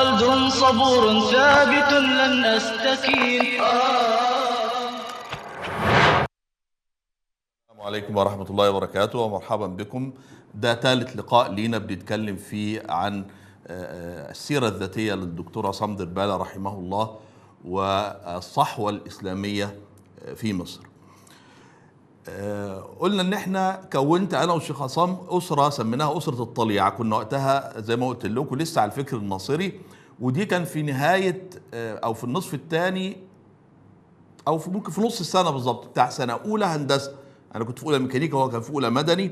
خلد صبور ثابت لن أستكين. السلام عليكم ورحمة الله وبركاته ومرحبا بكم. ده ثالث لقاء لينا بنتكلم فيه عن السيرة الذاتية للدكتور عصام دربالة رحمه الله والصحوة الإسلامية في مصر. قلنا ان احنا كونت انا والشيخ عصام اسره سميناها اسره الطليعه. كنا وقتها زي ما قلت لكم لسه على الفكر الناصري، ودي كان في نهايه او في النصف الثاني او ممكن في نص السنه بالظبط بتاع سنه اولى هندسه. انا كنت في اولى ميكانيكا وهو كان في اولى مدني،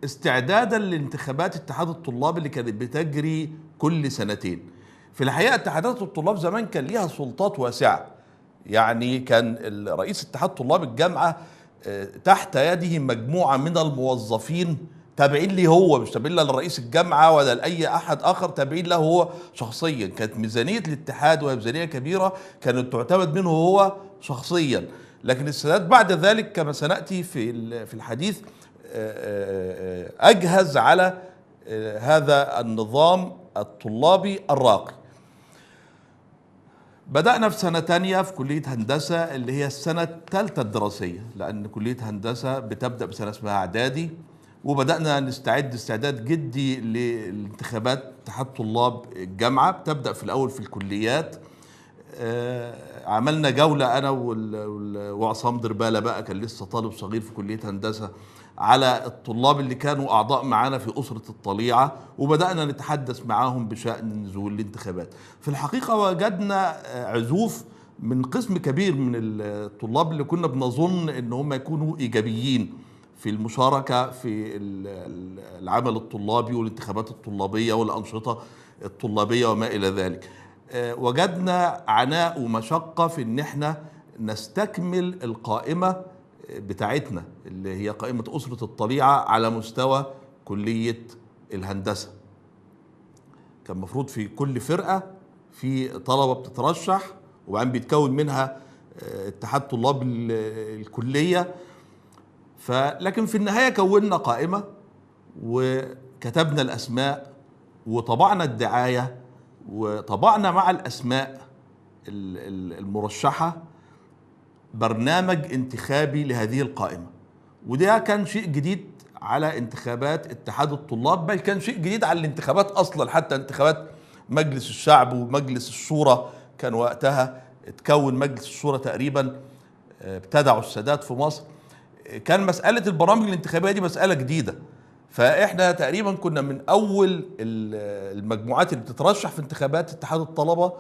استعدادا لانتخابات اتحاد الطلاب اللي كانت بتجري كل سنتين. في الحقيقه اتحادات الطلاب زمان كان ليها سلطات واسعه، يعني كان رئيس اتحاد طلاب الجامعه تحت يده مجموعه من الموظفين تابعين ليه هو، مش تابعين لا لرئيس الجامعه ولا لاي احد اخر، تابعين له هو شخصيا. كانت ميزانيه الاتحاد وهي ميزانيه كبيره كانت تعتمد منه هو شخصيا. لكن السادات بعد ذلك كما سناتي في الحديث اجهز على هذا النظام الطلابي الراقي. بدأنا في سنة تانية في كلية هندسة اللي هي السنة الثالثة الدراسية، لأن كلية هندسة بتبدأ بسنة اسمها إعدادي، وبدأنا نستعد استعداد جدي لانتخابات اتحاد طلاب الجامعة. بتبدأ في الأول في الكليات. عملنا جولة أنا وعصام دربالة بقى كان لسه طالب صغير في كلية هندسة على الطلاب اللي كانوا أعضاء معانا في أسرة الطليعة، وبدأنا نتحدث معاهم بشأن نزول الانتخابات. في الحقيقة وجدنا عزوف من قسم كبير من الطلاب اللي كنا بنظن إن هم يكونوا إيجابيين في المشاركة في العمل الطلابي والانتخابات الطلابية والأنشطة الطلابية وما إلى ذلك. وجدنا عناء ومشقة في إن احنا نستكمل القائمة بتاعتنا اللي هي قائمة أسرة الطليعة على مستوى كلية الهندسة. كان مفروض في كل فرقة في طلبة بتترشح وبعدين بيتكون منها اتحاد طلاب الكلية. لكن في النهاية كوننا قائمة وكتبنا الأسماء وطبعنا الدعاية وطبعنا مع الأسماء المرشحة برنامج انتخابي لهذه القائمة. وده كان شيء جديد على انتخابات اتحاد الطلاب، بل كان شيء جديد على الانتخابات أصلا. حتى انتخابات مجلس الشعب ومجلس الشورى كان وقتها اتكون مجلس الشورى تقريبا ابتدعوا السادات في مصر. كان مسألة البرامج الانتخابية دي مسألة جديدة، فإحنا تقريبا كنا من أول المجموعات اللي بتترشح في انتخابات اتحاد الطلبة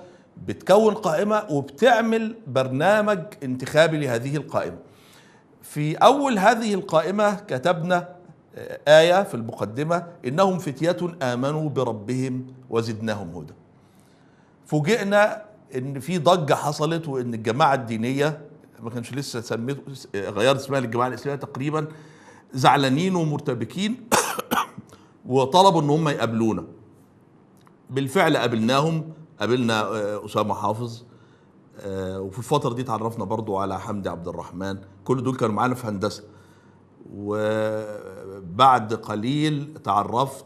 بتكون قائمة وبتعمل برنامج انتخابي لهذه القائمة. في أول هذه القائمة كتبنا آية في المقدمة: إنهم فتية آمنوا بربهم وزدناهم هدى. فوجئنا إن في ضجة حصلت وإن الجماعة الدينية ما كانش لسه غيرت اسمها للجماعة الإسلامية تقريبا زعلانين ومرتبكين وطلبوا إن هم يقابلونا. بالفعل قابلناهم، قابلنا أسامة حافظ، وفي الفترة دي تعرفنا برضو على حمدي عبد الرحمن. كل دول كانوا معانا في هندسة. وبعد قليل تعرفت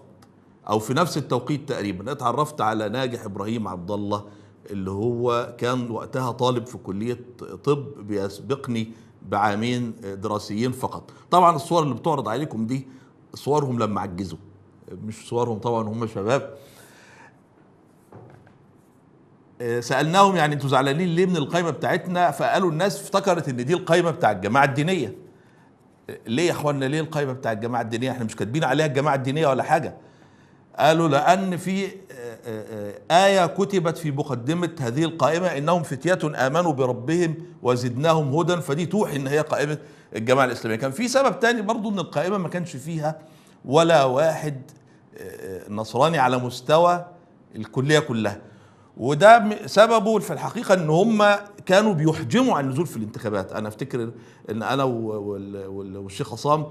أو في نفس التوقيت تقريبا اتعرفت على ناجح إبراهيم عبد الله اللي هو كان وقتها طالب في كلية طب بيسبقني بعامين دراسيين فقط. طبعا الصور اللي بتعرض عليكم دي صورهم لما عجزوا، مش صورهم طبعا هم شباب. سألناهم يعني انتوا زعلانين ليه من القائمة بتاعتنا؟ فقالوا الناس افتكرت ان دي القائمة بتاع الجماعة الدينية. ليه يا اخوانا ليه القائمة بتاع الجماعة الدينية؟ احنا مش كاتبين عليها الجماعة الدينية ولا حاجة. قالوا لأن في آية كتبت في مقدمة هذه القائمة: إنهم فتية آمنوا بربهم وزدناهم هدى، فدي توحي إن هي قائمة الجماعة الإسلامية. كان في سبب تاني برضو إن القائمة ما كانش فيها ولا واحد نصراني على مستوى الكلية كلها، وده سببه في الحقيقة إن هم كانوا بيحجموا عن النزول في الانتخابات. أنا أفتكر إن أنا والشيخ عصام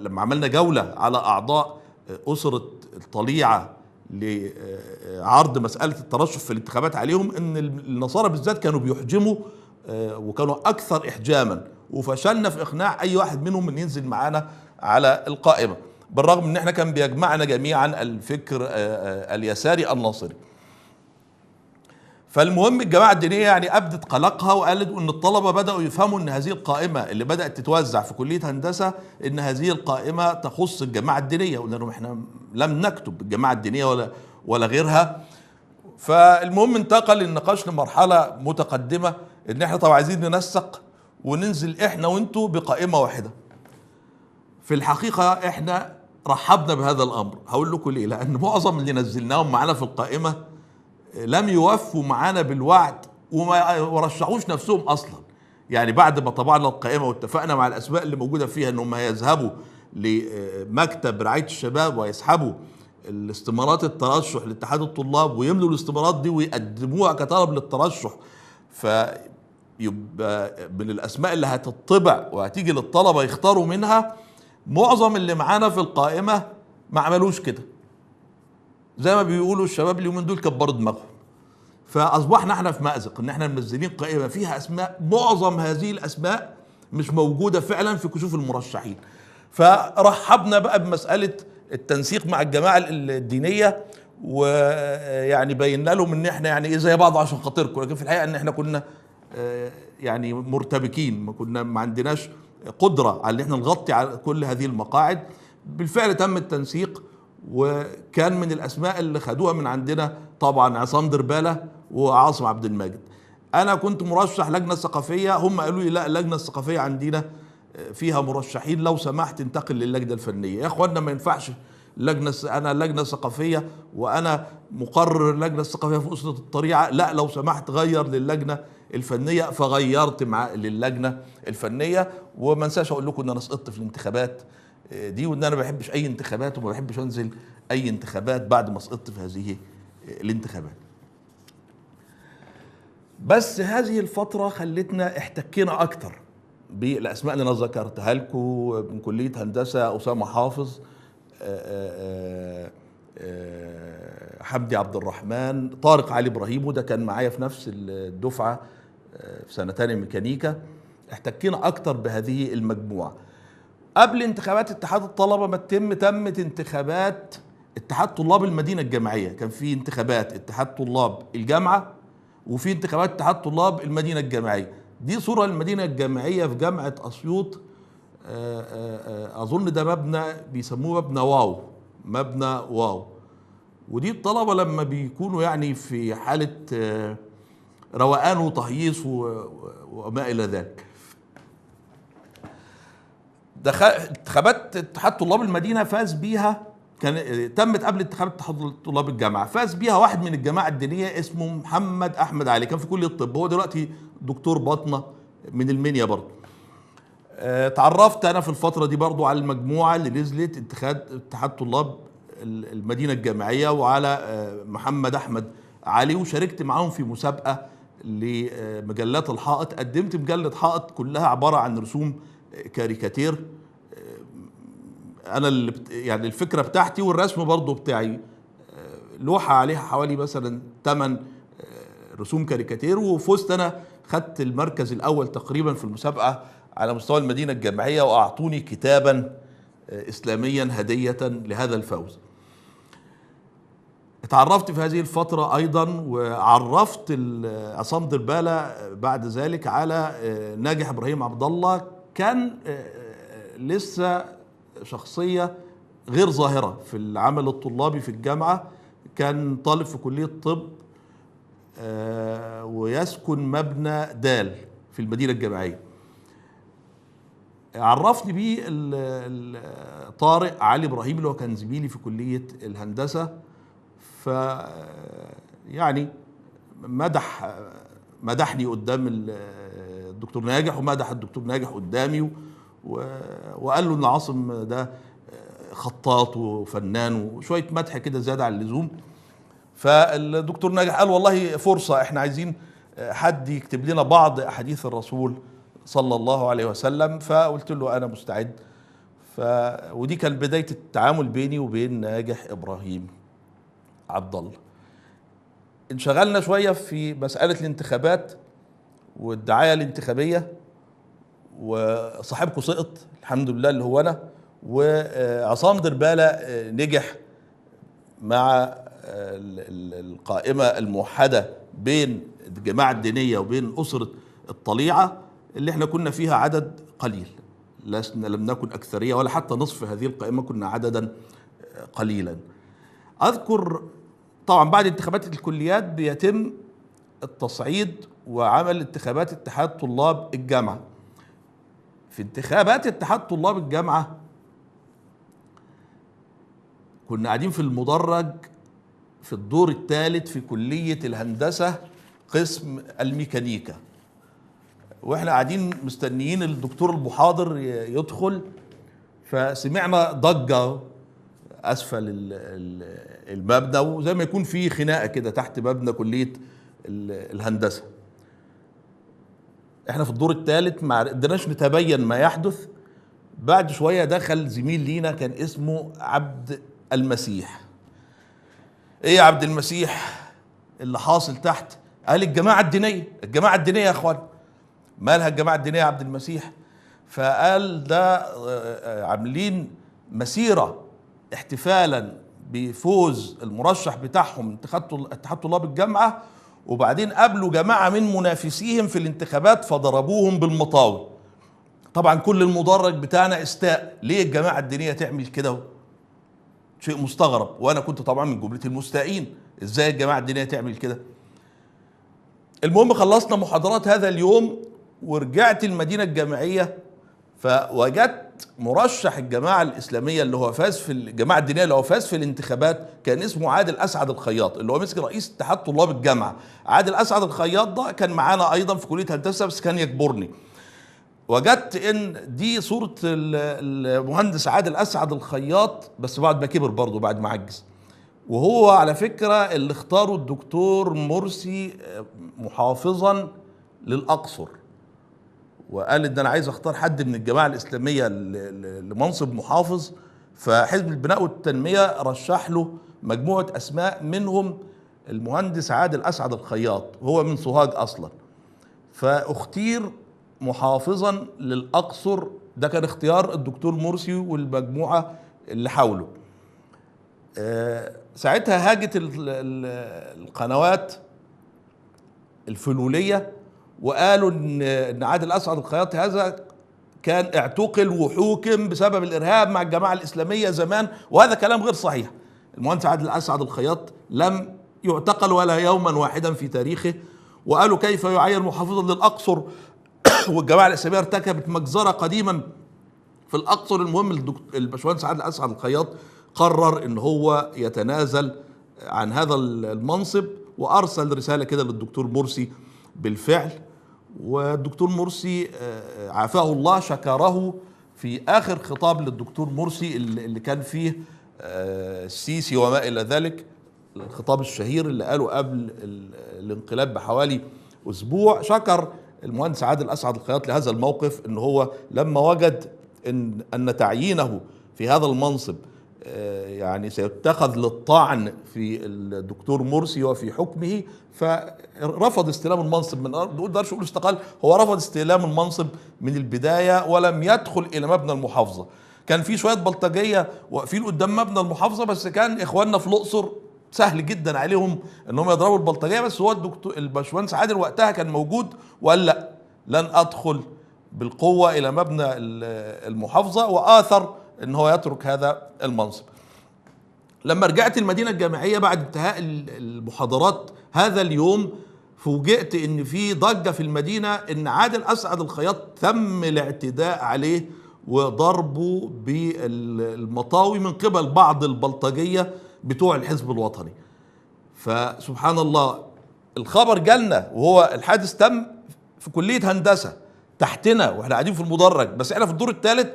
لما عملنا جولة على أعضاء أسرة الطليعة لعرض مسألة الترشح في الانتخابات عليهم، ان النصارى بالذات كانوا بيحجموا وكانوا اكثر احجاما، وفشلنا في اقناع اي واحد منهم ان ينزل معانا على القائمة. بالرغم ان احنا كان بيجمعنا جميعا الفكر اليساري الناصري. فالمهم الجماعه الدينيه يعني ابدت قلقها وقالت ان الطلبه بداوا يفهموا ان هذه القائمه اللي بدات تتوزع في كليه هندسه ان هذه القائمه تخص الجماعه الدينيه، قلنا لهم احنا لم نكتب الجماعه الدينيه ولا غيرها. فالمهم انتقل النقاش لمرحله متقدمه ان احنا طبعا عايزين ننسق وننزل احنا وانتوا بقائمه واحده. في الحقيقه احنا رحبنا بهذا الامر، هقول لكم ليه. لان معظم اللي نزلناهم معانا في القائمه لم يوفوا معانا بالوعد وما ورشحوش نفسهم اصلا. يعني بعد ما طبعنا القائمه واتفقنا مع الاسماء اللي موجوده فيها انهم هيذهبوا لمكتب رعايه الشباب ويسحبوا الاستمارات الترشح لاتحاد الطلاب ويملوا الاستمارات دي ويقدموها كطلب للترشح، فيبقى من الاسماء اللي هتطبع وهتيجي للطلبه يختاروا منها، معظم اللي معانا في القائمه ما عملوش كده. زي ما بيقولوا الشباب اليومين دول كبروا دماغهم. فاصبحنا احنا في مأزق ان احنا منزلين قائمه فيها اسماء معظم هذه الاسماء مش موجوده فعلا في كشوف المرشحين. فرحبنا بقى بمساله التنسيق مع الجماعه الدينيه، ويعني بينا لهم ان احنا يعني ايه زي بعض عشان خاطركم، لكن في الحقيقه ان احنا كنا يعني مرتبكين، ما عندناش قدره على ان احنا نغطي على كل هذه المقاعد. بالفعل تم التنسيق، وكان من الاسماء اللي خدوها من عندنا طبعا عصام دربالة وعاصم عبد الماجد. انا كنت مرشح لجنه ثقافيه، هم قالوا لي لا اللجنه الثقافيه عندنا فيها مرشحين، لو سمحت انتقل للجنه الفنيه. يا اخوانا ما ينفعش انا لجنه ثقافيه وانا مقرر اللجنه الثقافيه في اسره الطريعه، لا لو سمحت غير للجنه الفنيه. فغيرت للجنه الفنيه. وما انساش اقول لكم ان انا سقطت في الانتخابات دي، وان انا ما بحبش اي انتخابات وما بحبش انزل اي انتخابات بعد ما سقطت في هذه الانتخابات. بس هذه الفترة خلتنا احتكينا اكتر بالاسماء اللي انا ذكرتها لكم من كلية هندسة: اسامة حافظ، حمدي عبد الرحمن، طارق علي ابراهيم، وده كان معايا في نفس الدفعة في سنة تانية ميكانيكا. احتكينا اكتر بهذه المجموعة. قبل انتخابات اتحاد الطلبة ما تمت انتخابات اتحاد طلاب المدينة الجامعية. كان في انتخابات اتحاد طلاب الجامعة وفي انتخابات اتحاد طلاب المدينة الجامعية. دي صورة المدينة الجامعية في جامعة أسيوط. أظن ده مبنى بيسموه مبنى واو. ودي الطلبة لما بيكونوا يعني في حالة روقان وتهييص وما إلى ذلك. انتخابات اتحاد طلاب المدينه فاز بيها، تمت قبل انتخابات اتحاد طلاب الجامعه، فاز بيها واحد من الجماعه الدينيه اسمه محمد احمد علي، كان في كليه الطب، هو دلوقتي دكتور باطنه من المنيا برضه. اتعرفت انا في الفتره دي برضه على المجموعه اللي نزلت اتحاد طلاب المدينه الجامعيه وعلى محمد احمد علي، وشاركت معاهم في مسابقه لمجلات الحائط. قدمت مجله حائط كلها عباره عن رسوم كاريكاتير، انا اللي يعني الفكره بتاعتي والرسم برضو بتاعي. لوحه عليها حوالي مثلا 8 رسوم كاريكاتير، وفزت انا، خدت المركز الاول تقريبا في المسابقه على مستوى المدينه الجامعيه، واعطوني كتابا اسلاميا هديه لهذا الفوز. اتعرفت في هذه الفتره ايضا وعرفت عصام دربالة بعد ذلك على ناجح ابراهيم عبد الله. كان لسه شخصية غير ظاهرة في العمل الطلابي في الجامعة، كان طالب في كلية طب ويسكن مبنى دال في المدينة الجامعية. عرفني بيه طارق علي ابراهيم اللي هو كان زميلي في كلية الهندسة. ف يعني مدحني قدام الدكتور ناجح، ومدح الدكتور ناجح قدامي، وقال له ان عاصم ده خطاط وفنان وشويه مدح كده زياده عن اللزوم. فالدكتور ناجح قال والله فرصه، احنا عايزين حد يكتب لنا بعض احاديث الرسول صلى الله عليه وسلم. فقلت له انا مستعد. ودي كان بدايه التعامل بيني وبين ناجح ابراهيم عبد الله. انشغلنا شويه في مساله الانتخابات والدعايه الانتخابيه، وصاحبكم سقط الحمد لله اللي هو انا، وعصام دربالة نجح مع القائمة الموحدة بين الجماعة الدينية وبين أسرة الطليعة اللي احنا كنا فيها عدد قليل، لم نكن أكثرية ولا حتى نصف هذه القائمة، كنا عددا قليلا. أذكر طبعا بعد انتخابات الكليات بيتم التصعيد وعمل انتخابات اتحاد طلاب الجامعة. في انتخابات اتحاد طلاب الجامعة كنا قاعدين في المدرج في الدور الثالث في كلية الهندسة قسم الميكانيكا، واحنا قاعدين مستنيين الدكتور المحاضر يدخل، فسمعنا ضجة اسفل المبنى، وزي ما يكون في خناقة كده تحت مبنى كلية الهندسة. احنا في الدور الثالث ما قدرناش نتبين ما يحدث. بعد شوية دخل زميل لينا كان اسمه عبد المسيح. ايه يا عبد المسيح اللي حاصل تحت؟ قال الجماعة الدينية، الجماعة الدينية يا اخوان. مالها الجماعة الدينية يا عبد المسيح؟ فقال ده عاملين مسيرة احتفالا بفوز المرشح بتاعهم اتحاد طلاب الجامعة، وبعدين قابلوا جماعة من منافسيهم في الانتخابات فضربوهم بالمطاوي. طبعا كل المدرج بتاعنا استاء، ليه الجماعة الدينية تعمل كده؟ شيء مستغرب، وانا كنت طبعا من جملة المستائين، ازاي الجماعة الدينية تعمل كده؟ المهم خلصنا محاضرات هذا اليوم ورجعت المدينة الجامعية، فوجدت مرشح الجماعة الإسلامية اللي هو فاز في الجماعة الدينية اللي هو فاز في الانتخابات، كان اسمه عادل أسعد الخياط اللي هو مسك رئيس اتحاد طلاب الجامعة. عادل أسعد الخياط ده كان معانا أيضا في كلية هندسة بس كان يكبرني. وجدت ان دي صورة المهندس عادل أسعد الخياط بس بعد ما كبر برضه، بعد ما عجز. وهو على فكرة اللي اختاروا الدكتور مرسي محافظا للأقصر، وقال ان انا عايز اختار حد من الجماعة الإسلامية لمنصب محافظ، فحزب البناء والتنمية رشح له مجموعة أسماء منهم المهندس عادل أسعد الخياط، هو من سوهاج أصلا، فاختير محافظا للأقصر. ده كان اختيار الدكتور مرسي والمجموعة اللي حوله. ساعتها هاجت القنوات الفلولية وقالوا ان عادل أسعد الخياط هذا كان اعتقل وحوكم بسبب الإرهاب مع الجماعة الإسلامية زمان، وهذا كلام غير صحيح. المهندس عادل أسعد الخياط لم يعتقل ولا يوما واحدا في تاريخه. وقالوا كيف يعين محافظا للأقصر والجماعة الإسلامية ارتكبت مجزرة قديما في الأقصر. المهم الباشمهندس عادل أسعد الخياط قرر ان هو يتنازل عن هذا المنصب، وارسل رسالة كده للدكتور مرسي بالفعل. والدكتور مرسي عافاه الله شكره في آخر خطاب للدكتور مرسي اللي كان فيه السيسي وما إلى ذلك، الخطاب الشهير اللي قاله قبل الانقلاب بحوالي أسبوع. شكر المهندس عادل أسعد الخياط لهذا الموقف، ان هو لما وجد ان تعيينه في هذا المنصب يعني سيتخذ للطعن في الدكتور مرسي وفي حكمه، فرفض استلام المنصب. من نقدرش نقول استقال، هو رفض استلام المنصب من البداية ولم يدخل إلى مبنى المحافظة. كان في شوية بلطجية واقفين قدام مبنى المحافظة، بس كان إخواننا في الأقصر سهل جدا عليهم انهم يضربوا البلطجية، بس هو الدكتور الباشمهندس عادل وقتها كان موجود وقال لا، لن أدخل بالقوة إلى مبنى المحافظة، وآثر ان هو يترك هذا المنصب. لما رجعت المدينة الجامعية بعد انتهاء المحاضرات هذا اليوم، فوجئت ان في ضجة في المدينة ان عادل أسعد الخياط تم الاعتداء عليه وضربه بالمطاوي من قبل بعض البلطجية بتوع الحزب الوطني. فسبحان الله الخبر جالنا وهو الحادث تم في كلية هندسة تحتنا واحنا قاعدين في المدرج، بس احنا في الدور الثالث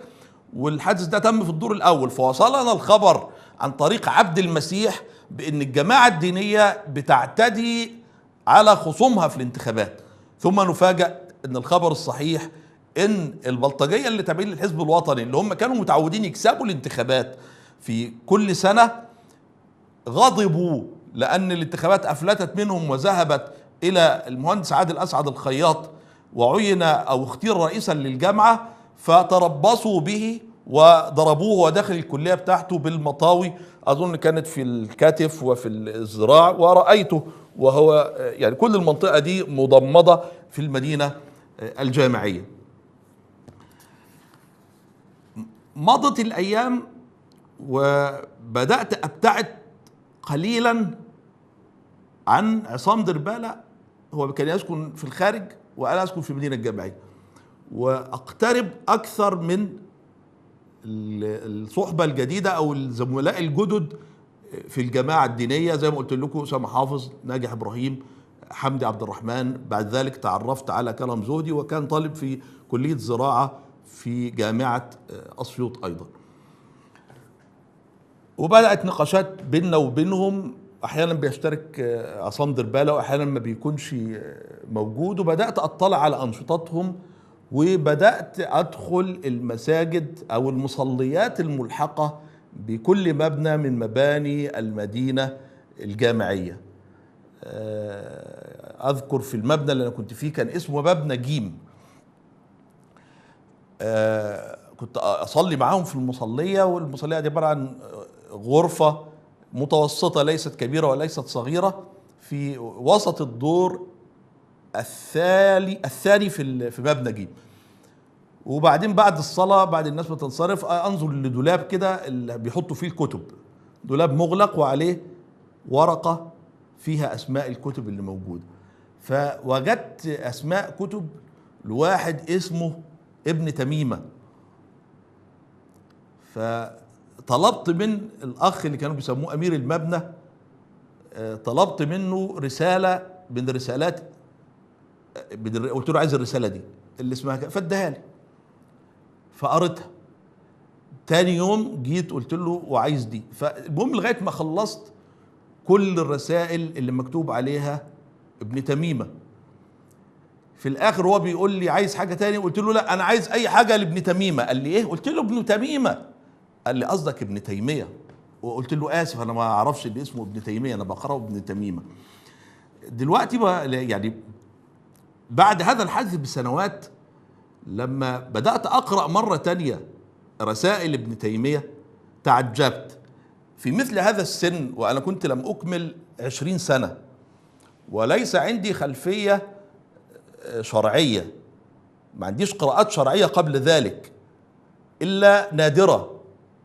والحادث ده تم في الدور الأول. فوصلنا الخبر عن طريق عبد المسيح بأن الجماعة الدينية بتعتدي على خصومها في الانتخابات، ثم نفاجأ أن الخبر الصحيح أن البلطجية اللي تابعين للحزب الوطني اللي هم كانوا متعودين يكسبوا الانتخابات في كل سنة غضبوا لأن الانتخابات أفلتت منهم وذهبت إلى المهندس عادل أسعد الخياط وعين أو اختير رئيسا للجامعة، فتربصوا به وضربوه وهو داخل الكلية بتاعته بالمطاوي، أظن كانت في الكتف وفي الذراع، ورأيته وهو يعني كل المنطقة دي مضمدة في المدينة الجامعية. مضت الأيام وبدأت أبتعد قليلا عن عصام دربالة. هو كان يسكن في الخارج وأنا أسكن في المدينة الجامعية، وأقترب أكثر من الصحبة الجديدة أو الزملاء الجدد في الجماعة الدينية، زي ما قلت لكم أسامة حافظ، ناجح إبراهيم، حمدي عبد الرحمن. بعد ذلك تعرفت على كرم زهدي، وكان طالب في كلية زراعة في جامعة أسيوط أيضا. وبدأت نقاشات بيننا وبينهم، أحيانا بيشترك عصام دربالة وأحيانا ما بيكونش موجود، وبدأت أطلع على أنشطتهم، وبدأت أدخل المساجد أو المصليات الملحقة بكل مبنى من مباني المدينة الجامعية. أذكر في المبنى اللي أنا كنت فيه كان اسمه مبنى جيم، كنت أصلي معاهم في المصلية، والمصلية دي عبارة عن غرفة متوسطة ليست كبيرة وليست صغيرة في وسط الدور الثاني في مبنى جيم. وبعدين بعد الصلاة، بعد الناس ما تنصرف، أنظر لدولاب كده اللي بيحطوا فيه الكتب، دولاب مغلق وعليه ورقة فيها أسماء الكتب اللي موجودة. فوجدت أسماء كتب لواحد اسمه ابن تميمة. فطلبت من الأخ اللي كانوا بيسموه أمير المبنى، طلبت منه رسالة من رسالات، قلت له عايز الرسالة دي اللي اسمها كده، فاداها لي فقريتها. تاني يوم جيت قلت له وعايز دي. فالمهم لغاية ما خلصت كل الرسائل اللي مكتوب عليها ابن تميمة. في الآخر هو بيقول لي عايز حاجة تاني، قلت له لا أنا عايز أي حاجة لابن تميمة. قال لي إيه؟ قلت له ابن تميمة. قال لي قصدك ابن تيمية. وقلت له آسف أنا ما أعرفش اللي اسمه ابن تيمية، أنا بقرأه ابن تميمة. دلوقتي يعني بعد هذا الحدث بسنوات، لما بدأت أقرأ مرة تانية رسائل ابن تيمية تعجبت. في مثل هذا السن وأنا كنت لم أكمل 20 سنة وليس عندي خلفية شرعية، ما عنديش قراءات شرعية قبل ذلك إلا نادرة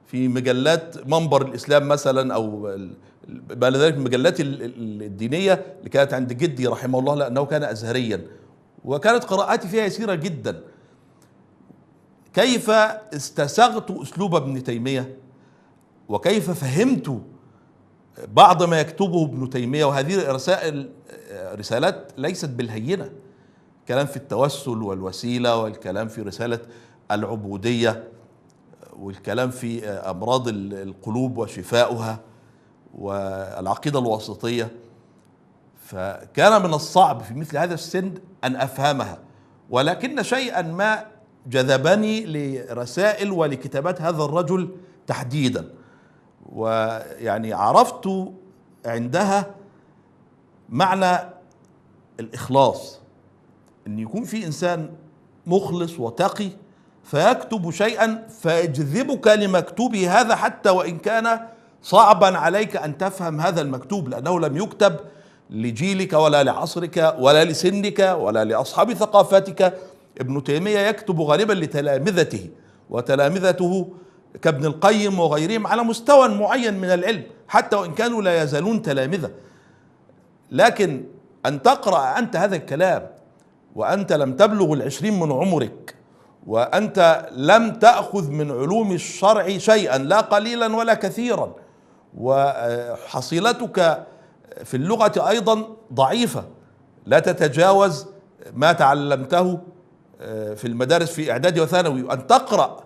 في مجلات منبر الإسلام مثلا، أو بعد ذلك المجلات الدينية اللي كانت عند جدي رحمه الله لأنه كان أزهريا، وكانت قراءاتي فيها يسيرة جدا. كيف استسغت أسلوب ابن تيمية، وكيف فهمت بعض ما يكتبه ابن تيمية. وهذه رسالات ليست بالهينة، كلام في التوسل والوسيلة، والكلام في رسالة العبودية، والكلام في أمراض القلوب وشفاؤها، والعقيدة الواسطية. فكان من الصعب في مثل هذا السن أن أفهمها، ولكن شيئا ما جذبني لرسائل ولكتابات هذا الرجل تحديدا. ويعني عرفت عندها معنى الإخلاص، أن يكون في إنسان مخلص وتقي فيكتب شيئا فيجذبك لمكتوبه هذا، حتى وإن كان صعبا عليك أن تفهم هذا المكتوب، لأنه لم يكتب لجيلك ولا لعصرك ولا لسنك ولا لأصحاب ثقافتك. ابن تيمية يكتب غالبا لتلامذته، وتلامذته كابن القيم وغيرهم على مستوى معين من العلم، حتى وإن كانوا لا يزالون تلامذة. لكن أن تقرأ أنت هذا الكلام وأنت لم تبلغ 20 من عمرك، وأنت لم تأخذ من علوم الشرع شيئا لا قليلا ولا كثيرا، وحصيلتك في اللغة أيضا ضعيفة لا تتجاوز ما تعلمته في المدارس في إعدادي وثانوي، وأن تقرأ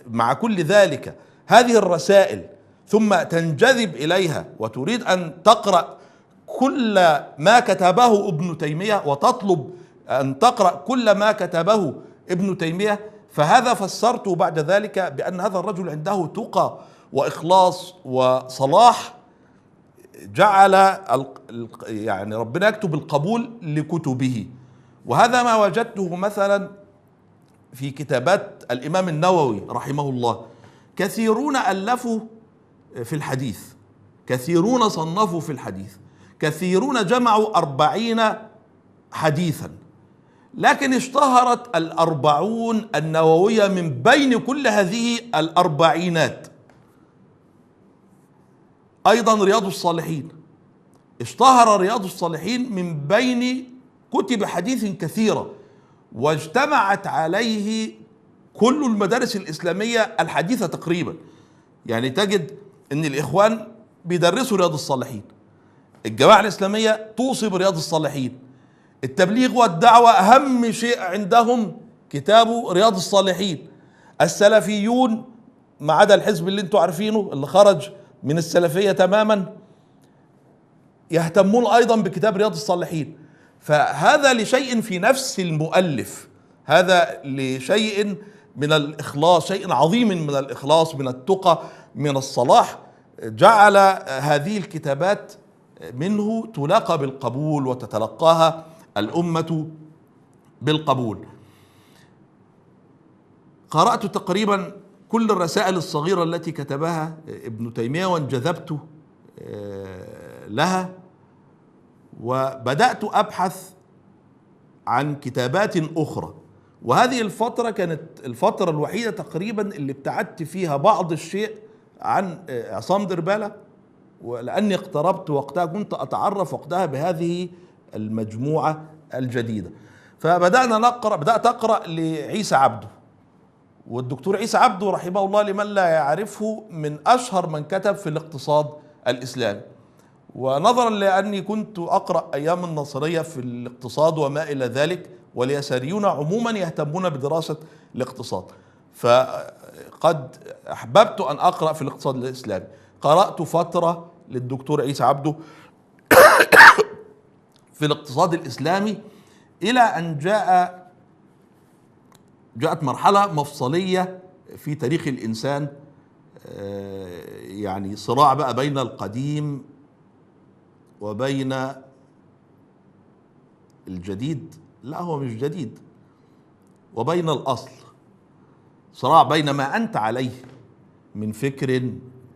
مع كل ذلك هذه الرسائل ثم تنجذب إليها وتريد أن تقرأ كل ما كتبه ابن تيمية، وتطلب أن تقرأ كل ما كتبه ابن تيمية، فهذا فسرته بعد ذلك بأن هذا الرجل عنده تقى وإخلاص وصلاح، جعل يعني ربنا يكتب القبول لكتبه. وهذا ما وجدته مثلا في كتابات الإمام النووي رحمه الله. كثيرون ألفوا في الحديث، كثيرون صنفوا في الحديث، كثيرون جمعوا 40 حديثا، لكن اشتهرت 40 النووية من بين كل هذه 40. أيضا رياض الصالحين، اشتهر رياض الصالحين من بين كتب حديث كثيرة، واجتمعت عليه كل المدارس الإسلامية الحديثة تقريبا. يعني تجد أن الإخوان بيدرسوا رياض الصالحين، الجماعة الإسلامية توصي برياض الصالحين، التبليغ والدعوة أهم شيء عندهم كتاب رياض الصالحين، السلفيون ما عدا الحزب اللي انتوا عارفينه اللي خرج من السلفية تماما يهتمون أيضا بكتاب رياض الصالحين. فهذا لشيء في نفس المؤلف، هذا لشيء من الإخلاص، شيء عظيم من الإخلاص، من التقى، من الصلاح، جعل هذه الكتابات منه تلاقى بالقبول وتتلقاها الأمة بالقبول. قرأت تقريبا كل الرسائل الصغيرة التي كتبها ابن تيمية وانجذبت لها، وبدأت أبحث عن كتابات أخرى. وهذه الفترة كانت الفترة الوحيدة تقريبا اللي ابتعدت فيها بعض الشيء عن عصام دربالة، ولأني اقتربت وقتها كنت أتعرف وقتها بهذه المجموعة الجديدة. بدأت أقرأ لعيسى عبده، والدكتور عيسى عبده رحمه الله لمن لا يعرفه من أشهر من كتب في الاقتصاد الإسلامي. ونظرا لأني كنت أقرأ أيام النصرية في الاقتصاد وما إلى ذلك، واليساريون عموما يهتمون بدراسة الاقتصاد، فقد أحببت أن أقرأ في الاقتصاد الإسلامي. قرأت فترة للدكتور عيسى عبده في الاقتصاد الإسلامي، إلى أن جاءت مرحلة مفصلية في تاريخ الإنسان، يعني صراع بقى بين القديم وبين الجديد، لا هو مش جديد، وبين الأصل، صراع بين ما أنت عليه من فكر،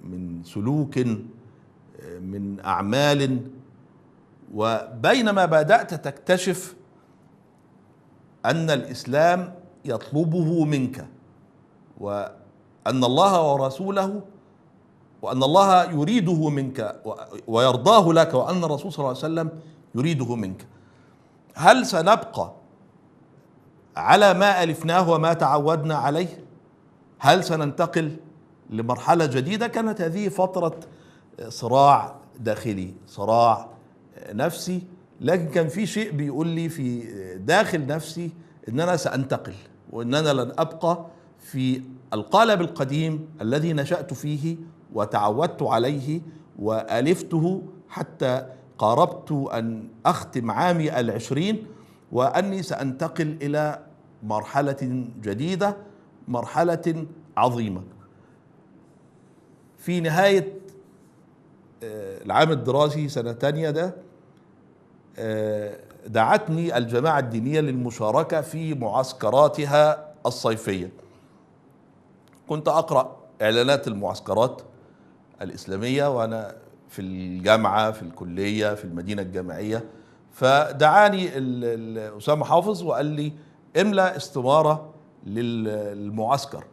من سلوك، من أعمال، وبينما بدأت تكتشف أن الإسلام يطلبه منك، وأن الله ورسوله، وأن الله يريده منك ويرضاه لك، وأن الرسول صلى الله عليه وسلم يريده منك. هل سنبقى على ما ألفناه وما تعودنا عليه؟ هل سننتقل لمرحلة جديدة؟ كانت هذه فترة صراع داخلي، صراع نفسي، لكن كان في شيء بيقول لي في داخل نفسي ان انا سانتقل، وان انا لن ابقى في القالب القديم الذي نشأت فيه وتعودت عليه وألفته حتى قاربت أن أختم عامي 20، وأني سأنتقل إلى مرحلة جديدة، مرحلة عظيمة. في نهاية العام الدراسي سنة تانية ده دعتني الجماعة الدينية للمشاركة في معسكراتها الصيفية. كنت أقرأ إعلانات المعسكرات الإسلامية وأنا في الجامعة، في الكلية، في المدينة الجامعية، فدعاني أسامة حافظ وقال لي املأ استمارة للمعسكر.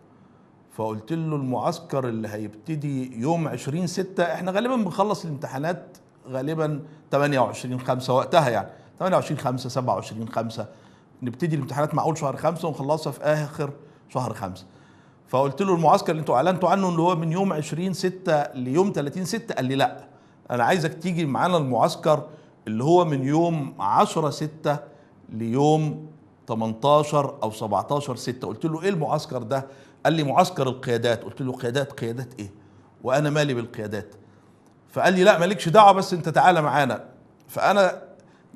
فقلت له المعسكر اللي هيبتدي يوم 20/6، احنا غالبا بنخلص الامتحانات غالبا 28/5 وقتها، يعني 28/5 27/5 نبتدي الامتحانات معقول شهر 5 ونخلصها في آخر شهر 5. فقلت له المعسكر اللي انتوا اعلنتوا عنه اللي هو من يوم 20/6 ليوم 30/6، قال لي لا انا عايزك تيجي معانا المعسكر اللي هو من يوم 10/6 ليوم 18 أو 17/6. قلت له ايه المعسكر ده؟ قال لي معسكر القيادات. قلت له قيادات ايه وانا مالي بالقيادات؟ فقال لي لا مالكش دعوه، بس انت تعالى معانا. فانا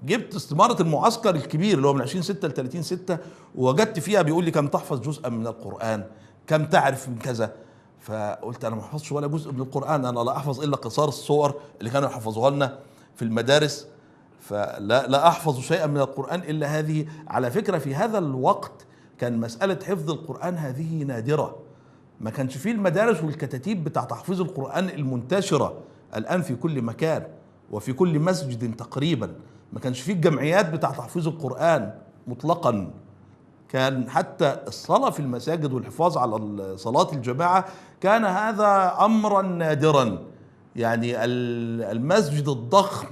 جبت استمارة المعسكر الكبير اللي هو من 20/6 ل 30/6، ووجدت فيها بيقول لي كم تحفظ جزءا من القرآن، كم تعرف من كذا. فقلت انا ما احفظش ولا جزء من القرآن، انا لا احفظ الا قصار الصور اللي كانوا يحفظوها لنا في المدارس، فلا احفظ شيئا من القرآن الا هذه. على فكرة في هذا الوقت كان مسألة حفظ القرآن هذه نادرة. ما كانش فيه المدارس والكتاتيب بتاع تحفيظ القرآن المنتشرة الآن في كل مكان وفي كل مسجد تقريبا. ما كانش فيه الجمعيات بتاع تحفيظ القرآن مطلقا. كان حتى الصلاة في المساجد والحفاظ على صلاة الجماعة كان هذا أمرا نادرا. يعني المسجد الضخم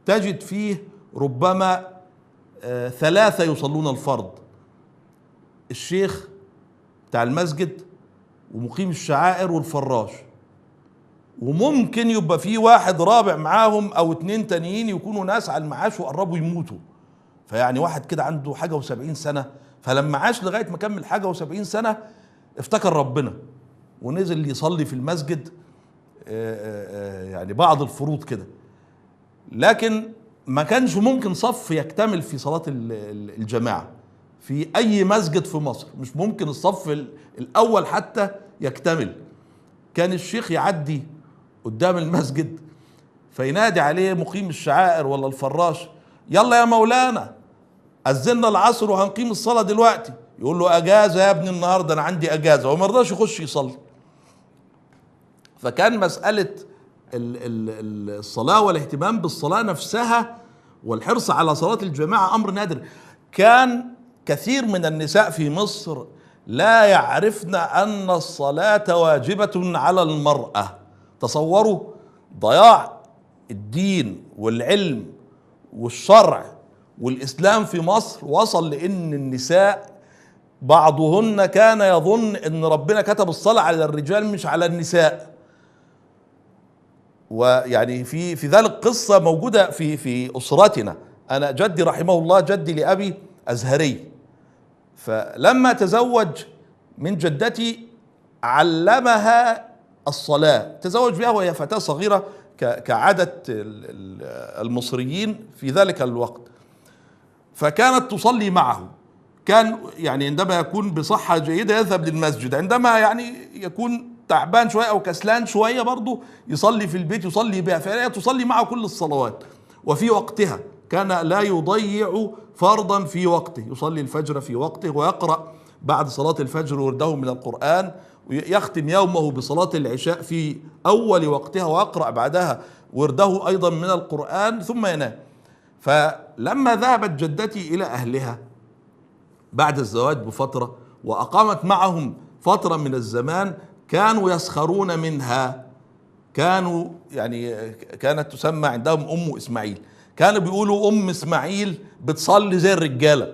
تجد فيه ربما 3 يصلون الفرض، الشيخ بتاع المسجد ومقيم الشعائر والفراش، وممكن يبقى فيه واحد رابع معاهم أو 2 تانيين يكونوا ناس على المعاش وقربوا يموتوا. فيعني واحد كده عنده حاجة و70 سنة، فلما عاش لغاية ما كمل حاجة و70 سنة افتكر ربنا ونزل يصلي في المسجد يعني بعض الفروض كده. لكن ما كانش ممكن صف يكتمل في صلاة الجماعة في أي مسجد في مصر، مش ممكن الصف الأول حتى يكتمل. كان الشيخ يعدي قدام المسجد فينادي عليه مقيم الشعائر ولا الفراش: يلا يا مولانا أذنا العصر وهنقيم الصلاة دلوقتي. يقول له: أجازة يا ابني النهاردة، أنا عندي أجازة، وما رضاش يخش يصلي. فكان مسألة الصلاة والاهتمام بالصلاة نفسها والحرص على صلاة الجماعة أمر نادر. كان كثير من النساء في مصر لا يعرفن أن الصلاة واجبة على المرأة. تصوروا ضياع الدين والعلم والشرع والإسلام في مصر وصل لأن النساء بعضهن كان يظن أن ربنا كتب الصلاة على الرجال مش على النساء. ويعني في ذلك قصة موجودة في أسرتنا. أنا جدي رحمه الله، جدي لأبي أزهري، فلما تزوج من جدتي علمها الصلاة. تزوج بها وهي فتاة صغيرة كعادة المصريين في ذلك الوقت، فكانت تصلي معه. كان يعني عندما يكون بصحة جيدة يذهب للمسجد، عندما يعني يكون تعبان شوية أو كسلان شوية برضه يصلي في البيت، يصلي بها، فهي تصلي معه كل الصلوات وفي وقتها. كان لا يضيع فرضا في وقته، يصلي الفجر في وقته ويقرأ بعد صلاة الفجر ورده من القرآن، ويختم يومه بصلاة العشاء في أول وقتها ويقرأ بعدها ورده أيضا من القرآن ثم ينام. فلما ذهبت جدتي إلى أهلها بعد الزواج بفترة وأقامت معهم فترة من الزمان، كانوا يسخرون منها. كانوا يعني كانت تسمى عندهم أم إسماعيل. كانوا بيقولوا أم إسماعيل بتصلي زي الرجالة.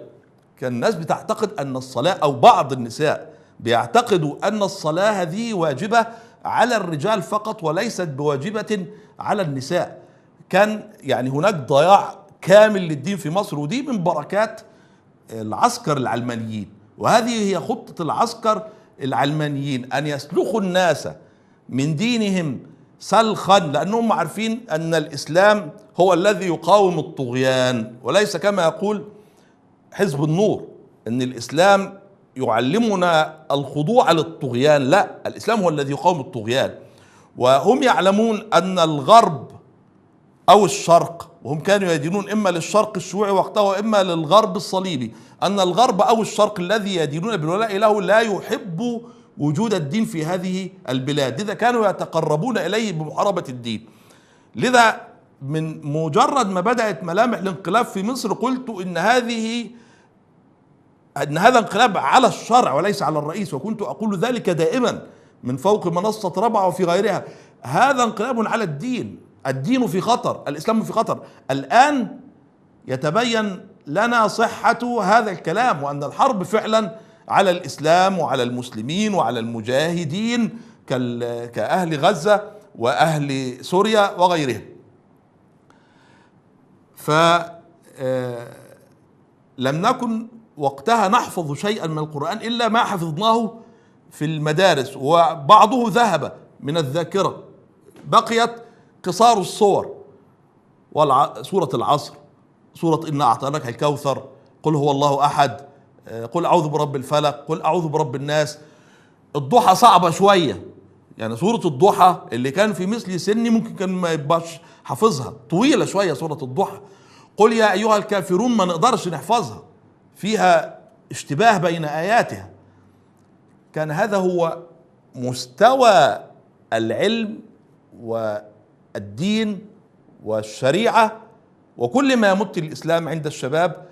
كان الناس بتعتقد أن الصلاة، أو بعض النساء بيعتقدوا أن الصلاة هذه واجبة على الرجال فقط وليست بواجبة على النساء. كان يعني هناك ضياع كامل للدين في مصر، ودي من بركات العسكر العلمانيين. وهذه هي خطة العسكر العلمانيين، أن يسلخوا الناس من دينهم سلخا، لأنهم عارفين أن الإسلام هو الذي يقاوم الطغيان، وليس كما يقول حزب النور أن الإسلام يعلمنا الخضوع للطغيان. لا، الإسلام هو الذي يقاوم الطغيان. وهم يعلمون أن الغرب أو الشرق، وهم كانوا يدينون إما للشرق الشيوعي وقتها وإما للغرب الصليبي، أن الغرب أو الشرق الذي يدينون بالولاء له لا يحب وجود الدين في هذه البلاد، لذا كانوا يتقربون إليه بمحاربة الدين. لذا من مجرد ما بدأت ملامح الانقلاب في مصر قلت إن هذا انقلاب على الشرع وليس على الرئيس، وكنت أقول ذلك دائما من فوق منصة رابعة وفي غيرها. هذا انقلاب على الدين، الدين في خطر، الإسلام في خطر. الآن يتبين لنا صحة هذا الكلام، وأن الحرب فعلا على الإسلام وعلى المسلمين وعلى المجاهدين كأهل غزة وأهل سوريا وغيرهم. فلم نكن وقتها نحفظ شيئا من القرآن إلا ما حفظناه في المدارس، وبعضه ذهب من الذاكرة. بقيت قصار الصور، سورة العصر، سورة إنا أعطيناك الكوثر، قل هو الله أحد، قل أعوذ برب الفلق، قل أعوذ برب الناس. الضحى صعبة شوية، يعني سورة الضحى اللي كان في مثل سني ممكن كان ما يبقاش حافظها، طويلة شوية سورة الضحى. قل يا أيها الكافرون ما نقدرش نحفظها، فيها اشتباه بين آياتها. كان هذا هو مستوى العلم والدين والشريعة وكل ما يمت الإسلام عند الشباب.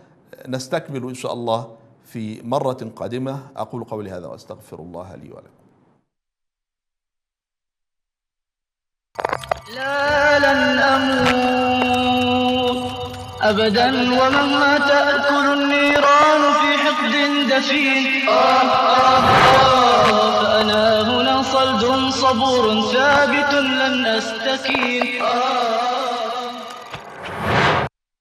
نستكمل إن شاء الله في مرة قادمة. أقول قولي هذا وأستغفر الله لي ولكم. لا لن أموت أبدا ومهما تأكل النيران في حقد دفين. فأنا هنا صلد صبور ثابت لن أستكين.